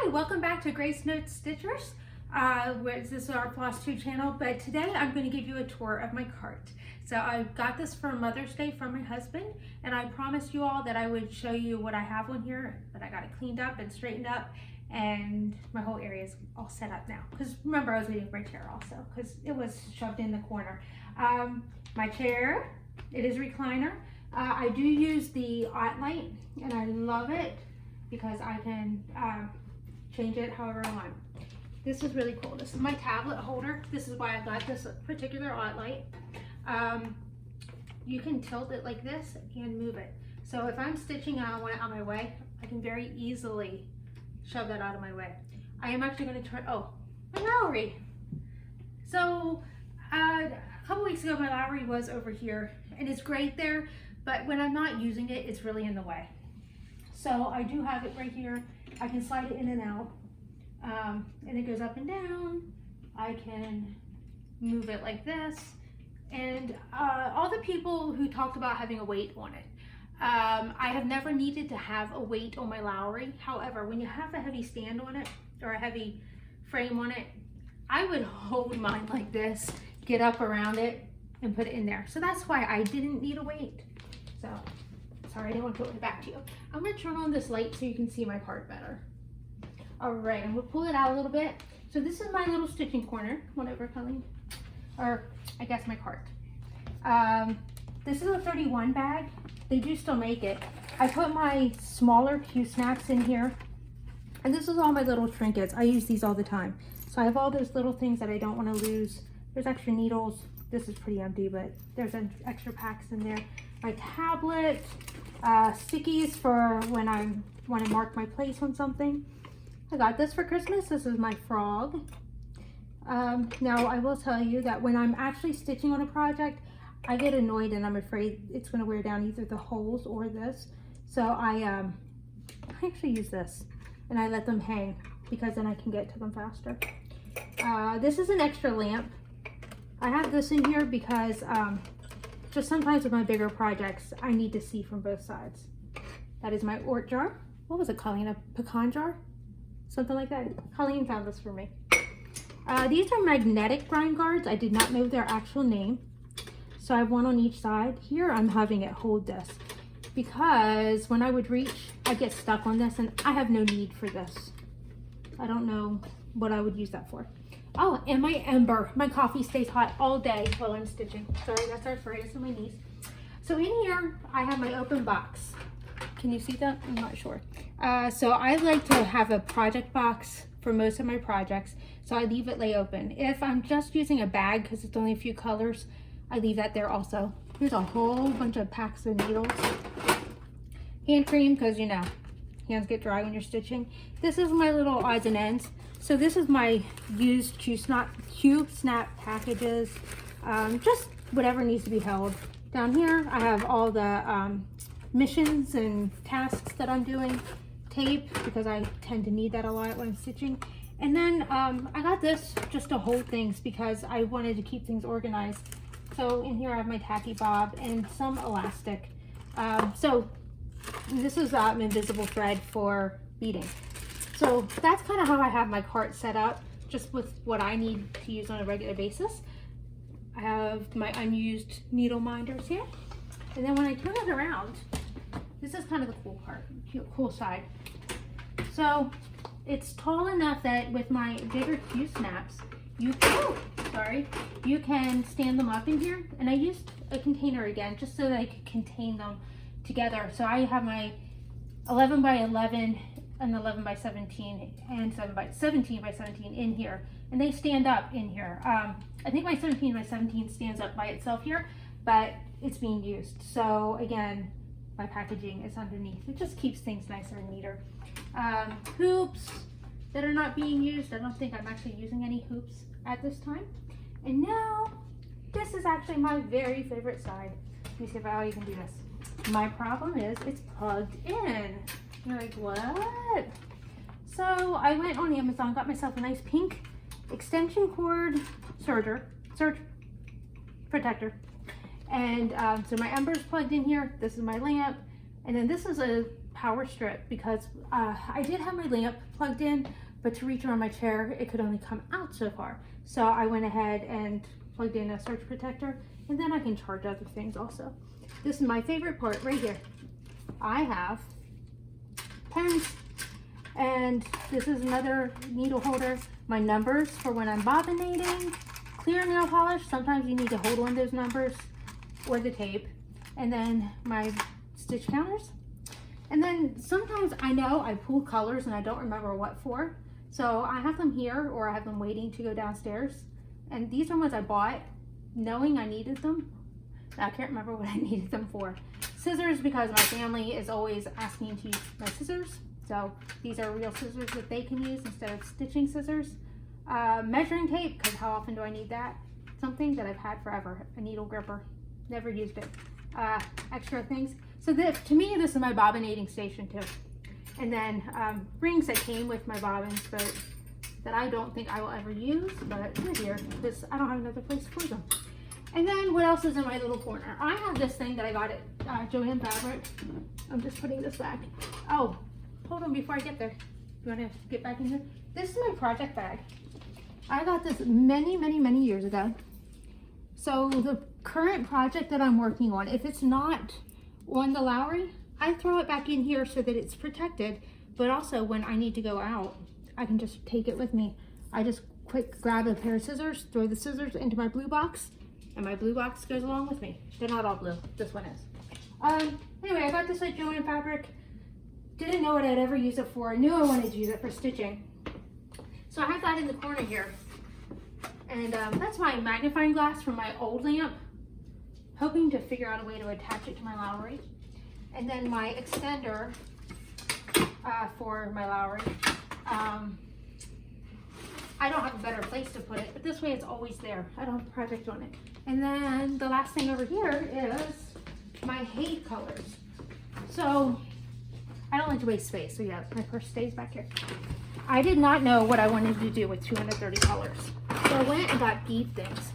Hi, welcome back to Grace Notes Stitchers. This is our Flosstube channel, but today I'm going to give you a tour of my cart. So I got this for Mother's Day from my husband, and I promised you all that I would show you what I have on here, but I got it cleaned up and straightened up, and my whole area is all set up now. Because remember, I was waiting for my chair also, because it was shoved in the corner. My chair, it is recliner. I do use the light, and I love it because I can change it however I want. This is really cool. This is my tablet holder. This is why I got this particular light. You can tilt it like this and move it. So if I'm stitching and I want it on my way, I can very easily shove that out of my way. I am actually going to turn, my Lowry. So a couple weeks ago, my Lowry was over here, and it's great there, but when I'm not using it, it's really in the way. So I do have it right here. I can slide it in and out, and it goes up and down. I can move it like this, and all the people who talked about having a weight on it, I have never needed to have a weight on my Lowry. However, when you have a heavy stand on it or a heavy frame on it, I would hold mine like this, get up around it, and put it in there. So that's why I didn't need a weight. So, sorry, I didn't want to put it back to you. I'm going to turn on this light so you can see my cart better. All right, I'm going to pull it out a little bit. So this is my little stitching corner, whatever, Colleen, or I guess my cart. This is a 31 bag. They do still make it. I put my smaller Q snaps in here, and this is all my little trinkets. I use these all the time. So I have all those little things that I don't want to lose. There's extra needles. This is pretty empty, but there's extra packs in there. My tablet, stickies for when I want to mark my place on something. I got this for Christmas. This is my frog. Now I will tell you that when I'm actually stitching on a project, I get annoyed and I'm afraid it's going to wear down either the holes or this. So I actually use this and I let them hang because then I can get to them faster. This is an extra lamp. I have this in here because just sometimes with my bigger projects, I need to see from both sides. That is my Ort jar. What was it, Colleen? A pecan jar? Something like that. Colleen found this for me. These are magnetic grind guards. I did not know their actual name. So I have one on each side. Here I'm having it hold this because when I would reach, I get stuck on this and I have no need for this. I don't know what I would use that for. Oh, and my ember. My coffee stays hot all day while I'm stitching. Sorry, that's arthritis in my knees. So in here, I have my open box. Can you see that? I'm not sure. So I like to have a project box for most of my projects. So I leave it lay open. If I'm just using a bag, because it's only a few colors, I leave that there also. Here's a whole bunch of packs of needles. Hand cream, because you know, hands get dry when you're stitching. This is my little odds and ends. So this is my used Q snap packages, just whatever needs to be held. Down here I have all the missions and tasks that I'm doing, tape because I tend to need that a lot when I'm stitching. And then I got this just to hold things because I wanted to keep things organized. So in here I have my tacky bob and some elastic. So this is invisible thread for beading. So that's kind of how I have my cart set up, just with what I need to use on a regular basis. I have my unused needle minders here. And then when I turn it around, this is kind of the cool part, cool side. So it's tall enough that with my bigger Q snaps, you can stand them up in here. And I used a container again, just so that I could contain them together. So I have my 11 by 11 and 11 by 17 and 17 by 17 in here, and they stand up in here. I think my 17 by 17 stands up by itself here, but it's being used. So again, my packaging is underneath. It just keeps things nicer and neater. Hoops that are not being used. I don't think I'm actually using any hoops at this time. And now, this is actually my very favorite side. Let me see if I can do this. My problem is it's plugged in. You're like, what? So I went on Amazon, got myself a nice pink extension cord surge protector. And so my ember's plugged in here. This is my lamp. And then this is a power strip because I did have my lamp plugged in, but to reach around my chair, it could only come out so far. So I went ahead and plugged in a surge protector, and then I can charge other things also. This is my favorite part right here. I have pens, and this is another needle holder. My numbers for when I'm bobbinating, clear nail polish. Sometimes you need to hold on those numbers or the tape. And then my stitch counters. And then sometimes I know I pull colors and I don't remember what for. So I have them here, or I have them waiting to go downstairs. And these are ones I bought knowing I needed them. I can't remember what I needed them for. Scissors, because my family is always asking to use my scissors. So these are real scissors that they can use instead of stitching scissors. Measuring tape, because how often do I need that? Something that I've had forever. A needle gripper. Never used it. Extra things. So to me, this is my bobbinating station too. And then rings that came with my bobbins, but that I don't think I will ever use, but they're here because I don't have another place to put them. And then what else is in my little corner? I have this thing that I got at Joanne Fabric. I'm just putting this back. Oh, hold on before I get there. You want to get back in here? This is my project bag. I got this many, many, many years ago. So the current project that I'm working on, if it's not on the Lowry, I throw it back in here so that it's protected, but also when I need to go out, I can just take it with me. I just quick grab a pair of scissors, throw the scissors into my blue box, and my blue box goes along with me. They're not all blue, this one is. Anyway, I got this at Joanne Fabric. Didn't know what I'd ever use it for. I knew I wanted to use it for stitching. So I have that in the corner here. And that's my magnifying glass from my old lamp. Hoping to figure out a way to attach it to my Lowry. And then my extender for my Lowry. I don't have a better place to put it, but this way it's always there. I don't have a project on it. And then the last thing over here is my hate colors. So I don't like to waste space, so yeah, my purse stays back here. I did not know what I wanted to do with 230 colors. So I went and got bead things.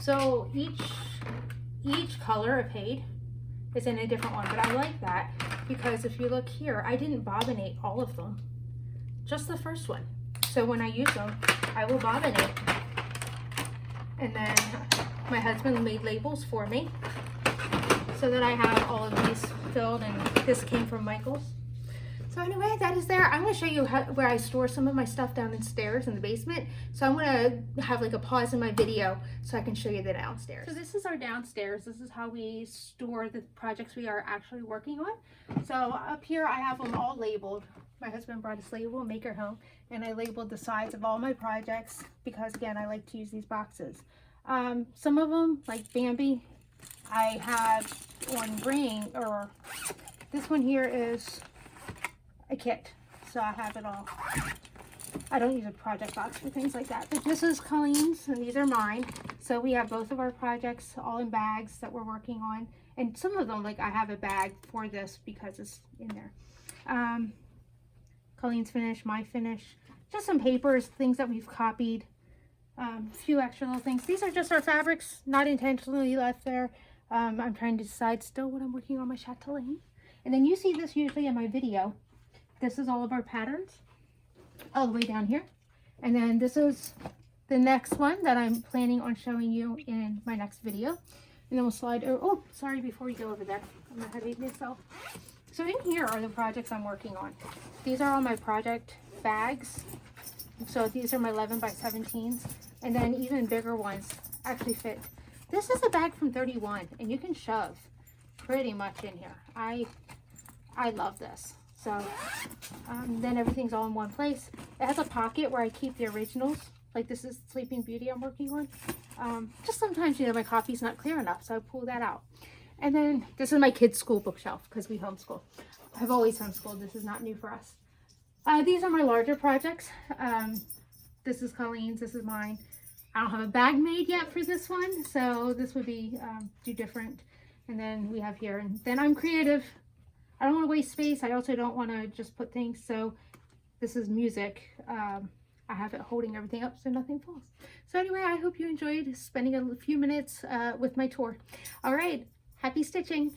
So each color of hate is in a different one, but I like that because if you look here, I didn't bobbinate all of them, just the first one. So when I use them, I will bobbinate. And then my husband made labels for me so that I have all of these filled, and this came from Michael's. So anyway, that is there. I'm going to show you where I store some of my stuff downstairs in the basement. So I'm going to have like a pause in my video so I can show you the downstairs. So this is our downstairs. This is how we store the projects we are actually working on. So up here I have them all labeled. My husband brought us label, Maker Home, and I labeled the sides of all my projects because again, I like to use these boxes. Some of them, like Bambi, I have on ring, or this one here is a kit, so I have it all. I don't use a project box for things like that, but this is Colleen's and these are mine. So we have both of our projects all in bags that we're working on, and some of them, like I have a bag for this because it's in there. Colleen's finish, my finish, just some papers, things that we've copied, a few extra little things. These are just our fabrics, not intentionally left there. I'm trying to decide still what I'm working on my chatelaine. And then you see this usually in my video. This is all of our patterns all the way down here. And then this is the next one that I'm planning on showing you in my next video. And then we'll slide over. Oh, sorry, before we go over there, I'm gonna have myself. So in here are the projects I'm working on. These are all my project bags. So these are my 11 by 17s. And then even bigger ones actually fit. This is a bag from 31 and you can shove pretty much in here. I love this. So then everything's all in one place. It has a pocket where I keep the originals. Like this is Sleeping Beauty I'm working on. Just sometimes, you know, my copy's not clear enough, so I pull that out. And then this is my kids' school bookshelf because we homeschool. I've always homeschooled. This is not new for us. These are my larger projects. This is Colleen's. This is mine. I don't have a bag made yet for this one, so this would be do different. And then we have here, and then I'm creative. I don't want to waste space. I also don't want to just put things. So this is music. I have it holding everything up so nothing falls. So anyway, I hope you enjoyed spending a few minutes with my tour. All right, happy stitching.